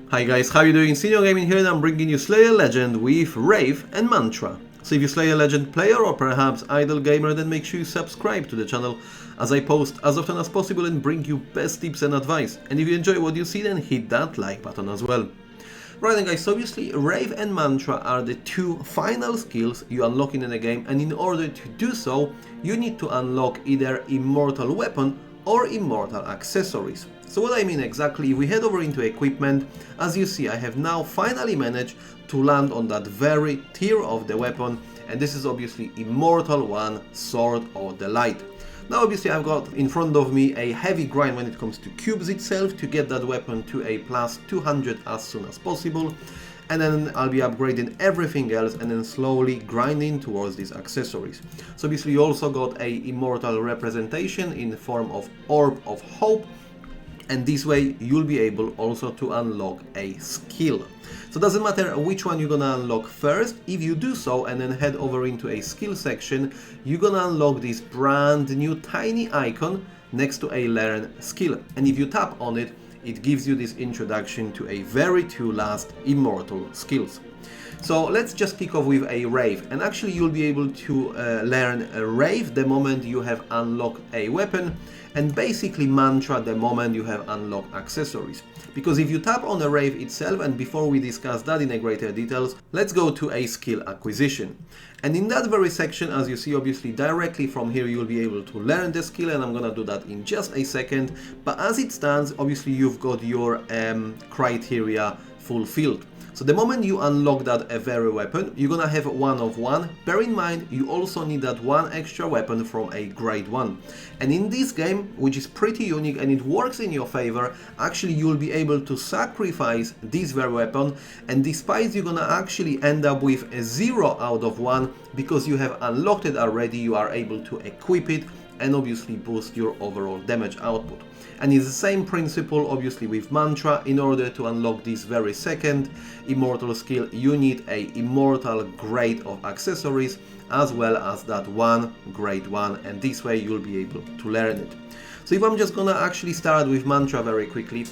Hi guys, how you doing? Senior Gaming here and I'm bringing you Slayer Legend with Rave and Mantra. So if you're Slayer Legend player or perhaps idle gamer, then make sure you subscribe to the channel as I post as often as possible and bring you best tips and advice. And if you enjoy what you see, then hit that like button as well. Right then guys, so obviously Rave and Mantra are the two final skills you unlock in the game, and in order to do so, you need to unlock either Immortal weapon or Immortal accessories. So what I mean exactly, if we head over into equipment, as you see I have now finally managed to land on that very tier of the weapon, and this is obviously Immortal 1 Sword of the Light. Now obviously I've got in front of me a heavy grind when it comes to cubes itself to get that weapon to a plus 200 as soon as possible, and then I'll be upgrading everything else and then slowly grinding towards these accessories. So obviously you also got a Immortal representation in the form of Orb of Hope, and this way you'll be able also to unlock a skill. So it doesn't matter which one you're gonna unlock first, if you do so and then head over into a skill section, you're gonna unlock this brand new tiny icon next to a learn skill, and if you tap on it, it gives you this introduction to a very two last Immortal skills. So let's just kick off with a Rave, and actually you'll be able to learn a Rave the moment you have unlocked a weapon, and basically Mantra the moment you have unlocked accessories. Because if you tap on the Rave itself, and before we discuss that in a greater details, let's go to a skill acquisition. And in that very section, as you see, obviously directly from here you'll be able to learn the skill, and I'm gonna do that in just a second. But as it stands, obviously you've got your criteria fulfilled. So the moment you unlock that very weapon, you're gonna have 1 of 1. Bear in mind, you also need that one extra weapon from a grade 1. And in this game, which is pretty unique and it works in your favor, actually you'll be able to sacrifice this very weapon, and despite you're gonna actually end up with a 0 out of 1, because you have unlocked it already, you are able to equip it and obviously boost your overall damage output. And it's the same principle obviously with Mantra. In order to unlock this very second Immortal skill, you need a Immortal grade of accessories as well as that one grade 1, and this way you'll be able to learn it. So if I'm just gonna actually start with Mantra very quickly,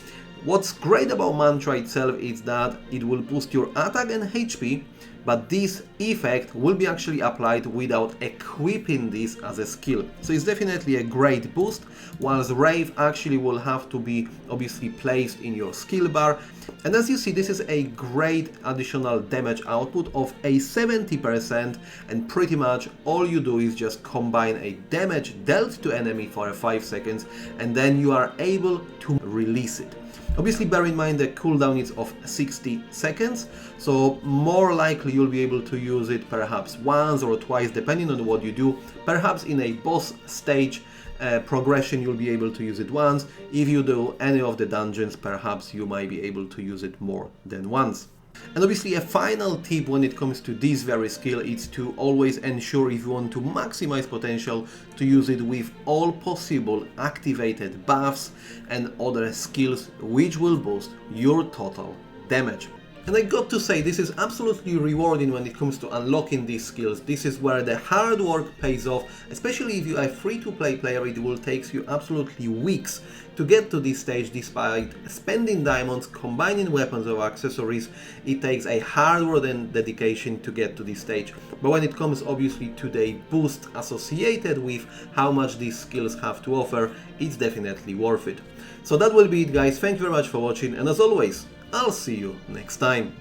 what's great about Mantra itself is that it will boost your attack and HP, but this effect will be actually applied without equipping this as a skill. So it's definitely a great boost, whilst Rave actually will have to be obviously placed in your skill bar. And as you see, this is a great additional damage output of a 70%, and pretty much all you do is just combine a damage dealt to enemy for 5 seconds, and then you are able to release it. Obviously bear in mind the cooldown is of 60 seconds, so more likely you'll be able to use it perhaps once or twice depending on what you do. Perhaps in a boss stage progression you'll be able to use it once. If you do any of the dungeons, perhaps you might be able to use it more than once. And obviously a final tip when it comes to this very skill is to always ensure, if you want to maximize potential, to use it with all possible activated buffs and other skills which will boost your total damage. And I got to say, this is absolutely rewarding when it comes to unlocking these skills. This is where the hard work pays off, especially if you are a free-to-play player. It will take you absolutely weeks to get to this stage, despite spending diamonds, combining weapons or accessories. It takes a hard work and dedication to get to this stage. But when it comes obviously to the boost associated with how much these skills have to offer, it's definitely worth it. So that will be it guys, thank you very much for watching, and as always, I'll see you next time.